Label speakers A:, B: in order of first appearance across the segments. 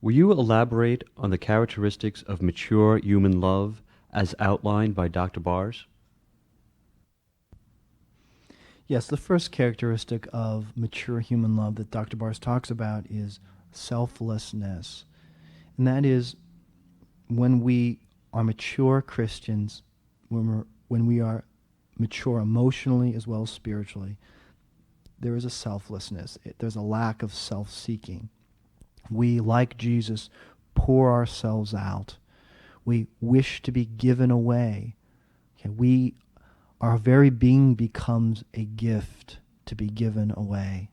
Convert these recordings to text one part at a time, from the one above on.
A: Will you elaborate on the characteristics of mature human love as outlined by Dr. Baars?
B: Yes, the first characteristic of mature human love that Dr. Baars talks about is selflessness. And that is when we are mature Christians, when we are mature emotionally as well as spiritually, there is a selflessness. There's a lack of self-seeking. We, like Jesus, pour ourselves out. We wish to be given away. Okay, our very being becomes a gift to be given away.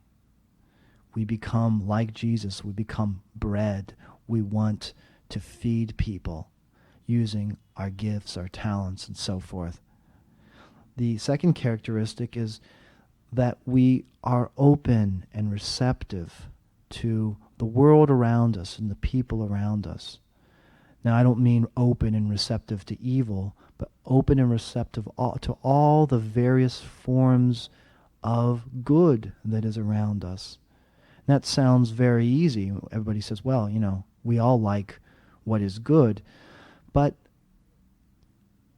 B: We become like Jesus. We become bread. We want to feed people using our gifts, our talents, and so forth. The second characteristic is that we are open and receptive to the world around us and the people around us. Now, I don't mean open and receptive to evil, but open and receptive to all the various forms of good that is around us. And that sounds very easy. Everybody says, well, we all like what is good. But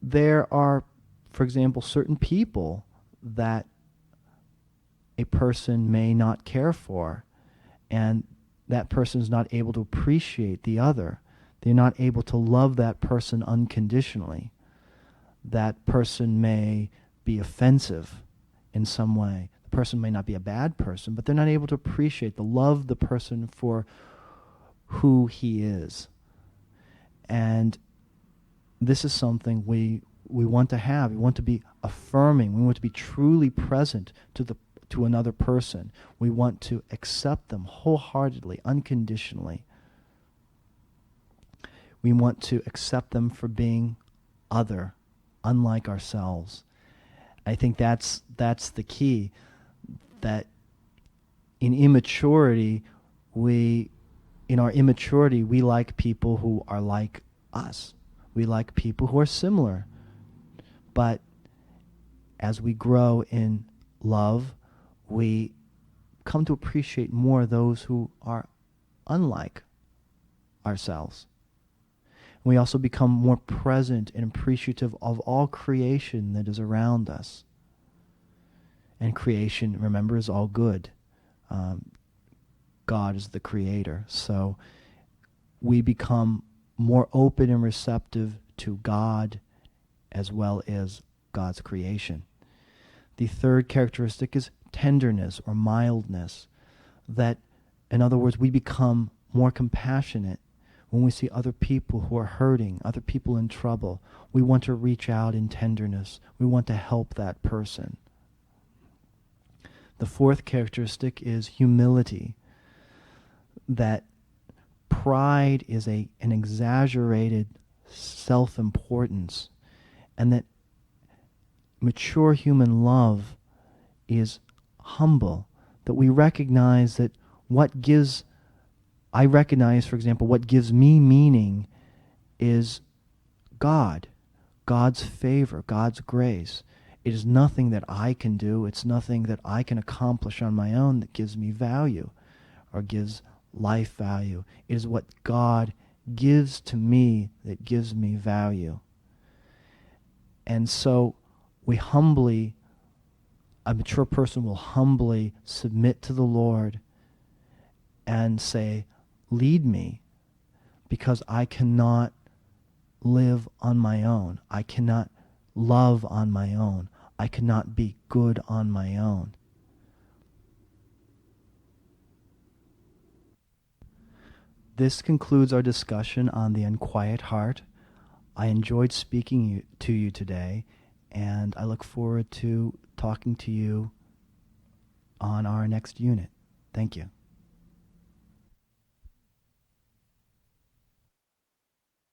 B: there are, for example, certain people that a person may not care for, and that person is not able to appreciate the other. They're not able to love that person unconditionally. That person may be offensive in some way. The person may not be a bad person, but they're not able to appreciate, love the person for who he is. And this is something we want to have. We want to be affirming. We want to be truly present to another person. We want to accept them wholeheartedly, unconditionally. We want to accept them for being other, unlike ourselves. I think that's the key, that in our immaturity, we like people who are like us. We like people who are similar. But as we grow in love, we come to appreciate more those who are unlike ourselves. We also become more present and appreciative of all creation that is around us. And creation, remember, is all good. God is the creator. So we become more open and receptive to God as well as God's creation. The third characteristic is tenderness or mildness. That, in other words, we become more compassionate. When we see other people who are hurting, other people in trouble, we want to reach out in tenderness. We want to help that person. The fourth characteristic is humility. That pride is an exaggerated self-importance, and that mature human love is humble. That we recognize that I recognize, for example, what gives me meaning is God, God's favor, God's grace. It is nothing that I can do. It's nothing that I can accomplish on my own that gives me value or gives life value. It is what God gives to me that gives me value. And so a mature person will humbly submit to the Lord and say, lead me, because I cannot live on my own. I cannot love on my own. I cannot be good on my own. This concludes our discussion on the unquiet heart. I enjoyed speaking to you today, and I look forward to talking to you on our next unit. Thank you.